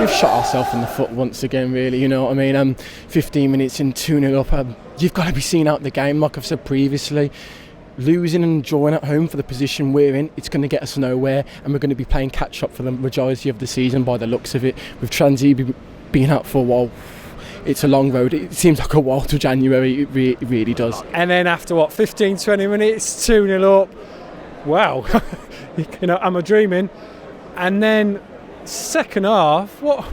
we've shot ourselves in the foot once again, really, you know what I mean? 15 minutes in, 2-0 up, you've got to be seeing out the game, like I've said previously. Losing and drawing at home for the position we're in, it's going to get us nowhere, and we're going to be playing catch-up for the majority of the season by the looks of it. With Transibi being out for a while, it's a long road. It seems like a while to January, it really does. And then after, 15, 20 minutes, 2-0 up, wow, am I dreaming? And then second half, what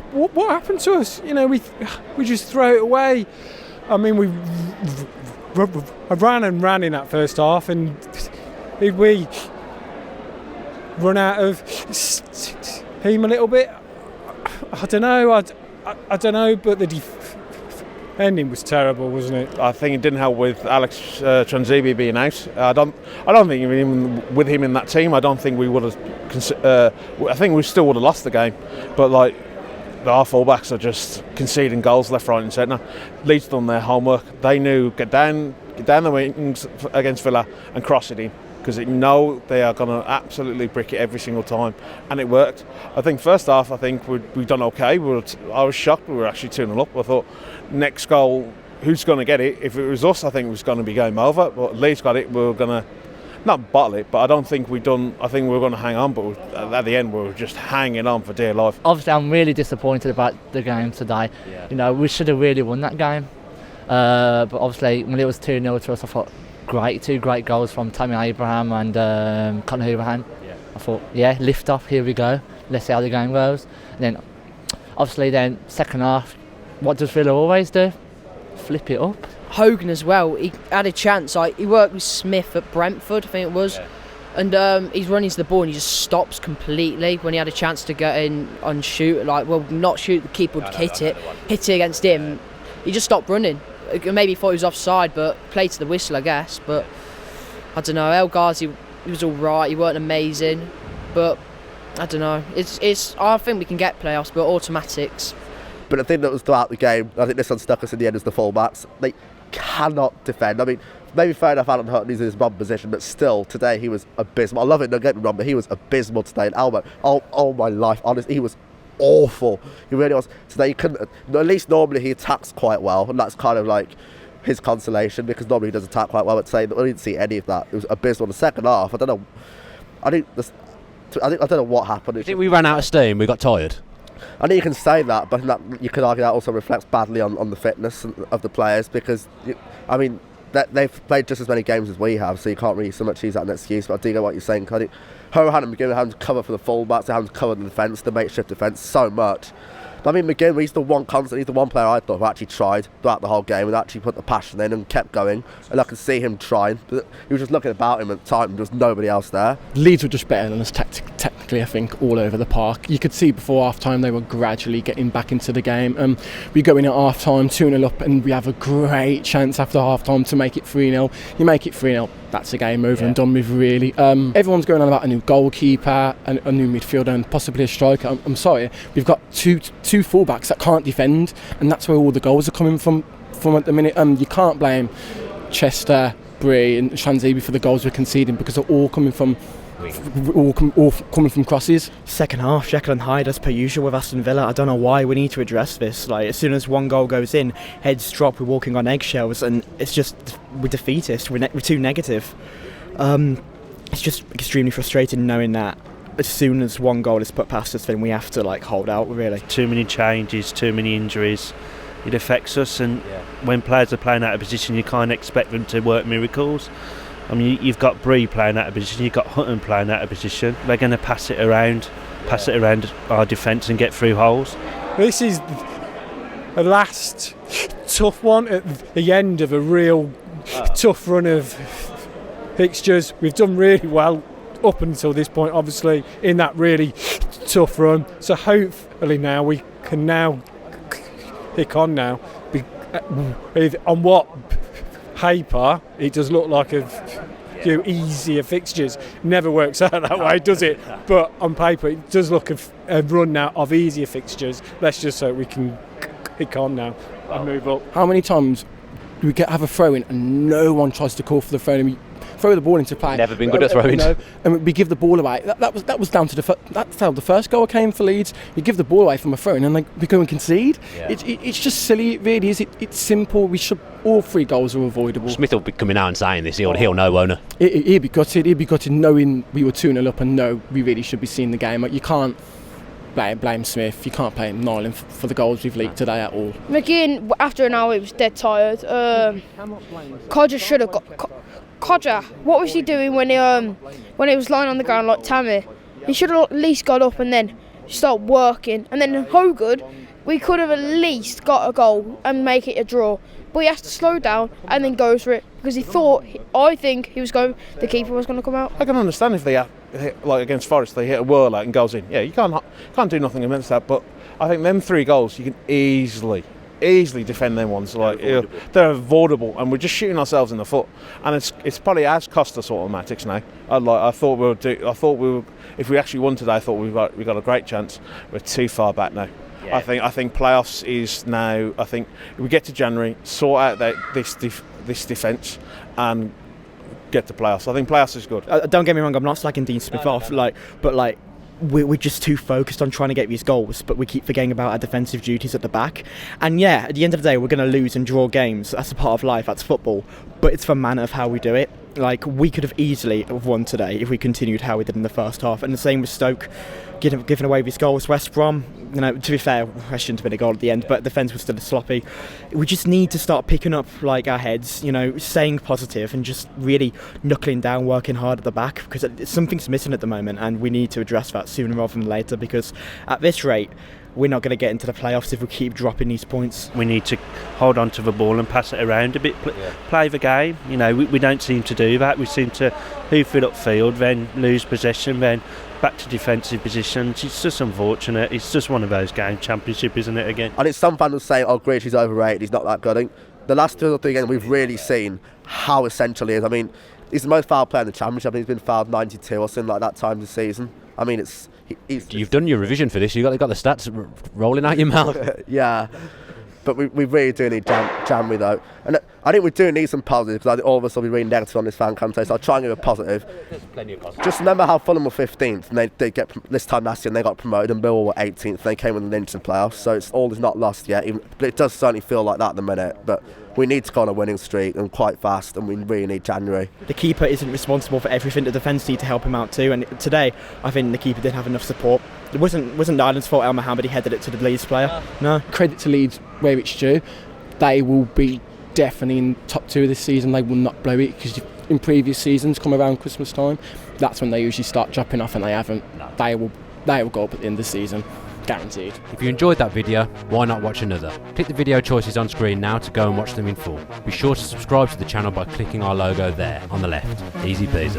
happened to us? We just throw it away. I mean, we ran in that first half, and did we run out of steam a little bit? I don't know. I don't know, but the ending was terrible, wasn't it? I think it didn't help with Alex Transibi being out. I don't think even with him in that team, I don't think we would have. I think we still would have lost the game. But our fullbacks are just conceding goals left, right, and centre. Leeds done their homework. They knew get down the wings against Villa and cross it in, because they know they are going to absolutely brick it every single time, and it worked. I think first half, we've done okay. I was shocked we were actually 2-0 up. I thought next goal, who's going to get it? If it was us, I think it was going to be game over. But Leeds got it. We were going to not bottle it, but I don't think we've done. I think we were going to hang on, but at the end we were just hanging on for dear life. Obviously, I'm really disappointed about the game today. Yeah. We should have really won that game. But obviously, when it was 2-0 to us, I thought, two great goals from Tammy Abraham and Conor Houlihan. Yeah. I thought, lift off, here we go. Let's see how the game goes. And then, obviously, second half, what does Villa always do? Flip it up. Hogan as well, he had a chance. He worked with Smith at Brentford, I think it was, and he's running to the ball and he just stops completely when he had a chance to get in and shoot. Not shoot, the keeper would hit it against him. He just stopped running. Maybe he thought he was offside, but played to the whistle, I guess. But I don't know. El Ghazi, he was all right. He weren't amazing, but I don't know. I think we can get playoffs, but automatics. But the thing that was throughout the game, I think this one stuck us in the end, is the full-backs. They cannot defend. I mean, maybe fair enough, Alan Hutton's in his wrong position, but still, today he was abysmal. I love it, don't get me wrong, but he was abysmal today. And Albert, oh my life, honestly, he was awful. He really was. Today, he couldn't. At least normally he attacks quite well, and that's kind of like his consolation, because normally he does attack quite well. But today, I didn't see any of that. It was abysmal. The second half, I don't know. I don't know what happened. I think we ran out of steam. We got tired. I know you can say that, but you could argue that also reflects badly on the fitness of the players, because they've played just as many games as we have, so you can't really so much use that as an excuse. But I do know what you're saying. I think Hohan and McGinn having to cover for the fullbacks, they having to cover the defence, the makeshift defence so much. But I mean, McGinn, he's the one player I thought who actually tried throughout the whole game and actually put the passion in and kept going. And I could see him trying, but he was just looking about him at the time, and there was nobody else there. Leeds were just better than us technically, I think, all over the park. You could see before half-time they were gradually getting back into the game. We go in at half-time, 2-0 up, and we have a great chance after half-time to make it 3-0. You make it 3-0, that's a game over and done with, really. Everyone's going on about a new goalkeeper, a new midfielder, and possibly a striker. I'm sorry, we've got two fullbacks that can't defend, and that's where all the goals are coming from at the minute. You can't blame Chester, Bree and Shanzibi for the goals we're conceding, because they're all coming from crosses. Second half, Jekyll and Hyde as per usual with Aston Villa. I don't know why. We need to address this. As soon as one goal goes in, heads drop, we're walking on eggshells, and it's just, we're defeatist, we're too negative. It's just extremely frustrating knowing that as soon as one goal is put past us, then we have to hold out, really. Too many changes, too many injuries. It affects us, and when players are playing out of position, you can't expect them to work miracles. I mean, you've got Bree playing out of position, you've got Hutton playing out of position. They're going to pass it around our defence and get through holes. This is the last tough one at the end of a real tough run of fixtures. We've done really well up until this point, obviously, in that really tough run. So hopefully now we can now kick on now. On what paper it does look like a few easier fixtures. Never works out that way, does it? But on paper it does look a run now of easier fixtures. Let's just hope we can kick on now and move up. How many times do we have a throw in and no one tries to call for the throw in? throw the ball into play. Never been good at throwing. And we give the ball away. That was down to that's how the first goal came for Leeds. You give the ball away from a throw and then we go and concede. Yeah. It's just silly. It really is. It's simple. All 3 goals are avoidable. Smith will be coming out and saying this. He'll know, won't he? He'd be gutted. He'd be gutted knowing we were 2-0 up and know we really should be seeing the game. Like, you can't blame Smith. You can't blame Nyland for the goals we've leaked today at all. McGinn, after an hour, he was dead tired. Codger should have got... Codger, what was he doing when he was lying on the ground like Tammy? He should have at least got up and then start working. And then Hogan, we could have at least got a goal and make it a draw. But he has to slow down and then go for it because I think the keeper was going to come out. I can understand if they hit, like against Forest, they hit a whirl out and goes in. Yeah, you can't do nothing against that. But I think them 3 goals, you can easily defend them ones. Like they're avoidable, and we're just shooting ourselves in the foot. And it's probably has cost us automatics now. I thought we were. If we actually won today, I thought we got a great chance. We're too far back now. Yeah. I think playoffs is now. I think if we get to January, sort out this defence, and get to playoffs. I think playoffs is good. Don't get me wrong. I'm not slacking Dean Smith off. But we're just too focused on trying to get these goals, but we keep forgetting about our defensive duties at the back. And yeah, at the end of the day, we're going to lose and draw games. That's a part of life. That's football. But it's the manner of how we do it. Like, we could have easily have won today if we continued how we did in the first half. And the same with Stoke, giving away these goals. West Brom, to be fair, I shouldn't have been a goal at the end, but defence was still sloppy. We just need to start picking up our heads, staying positive and just really knuckling down, working hard at the back, because something's missing at the moment, and we need to address that sooner rather than later, because at this rate, we're not going to get into the playoffs if we keep dropping these points. We need to hold on to the ball and pass it around a bit, play the game. We don't seem to do that. We seem to hoof it upfield, then lose possession, then back to defensive positions. It's just unfortunate. It's just one of those games, Championship, isn't it, again? I think some fans will say, Grealish is overrated, he's not that good. I think the last 2 or 3 games we've really seen how essential he is. I mean, he's the most fouled player in the Championship. He's been fouled 92 or something like that time this season. I mean, you've done your revision for this. You've got the stats rolling out your mouth. Yeah, but we really do need January though, and I think we do need some positives, because all of us will be really negative on this fan cam, so I'll try and give a positive. There's plenty of positives. Just remember how Fulham were 15th, and they get this time last year, and they got promoted, and Millwall were 18th, and they came in the Lynch playoffs. So all is not lost yet, but it does certainly feel like that at the minute. But we need to go on a winning streak, and quite fast, and we really need January. The keeper isn't responsible for everything. The defence need to help him out too. And today, I think the keeper didn't have enough support. It wasn't Nyland's fault. El Mohammed, he headed it to the Leeds player. No. Credit to Leeds where it's due. They will be definitely in top 2 this season. They will not blow it, because in previous seasons, come around Christmas time, that's when they usually start dropping off, and they haven't. No. They will go up at the end of the season. Guaranteed. If you enjoyed that video, why not watch another? Click the video choices on screen now to go and watch them in full. Be sure to subscribe to the channel by clicking our logo there on the left. Easy peasy.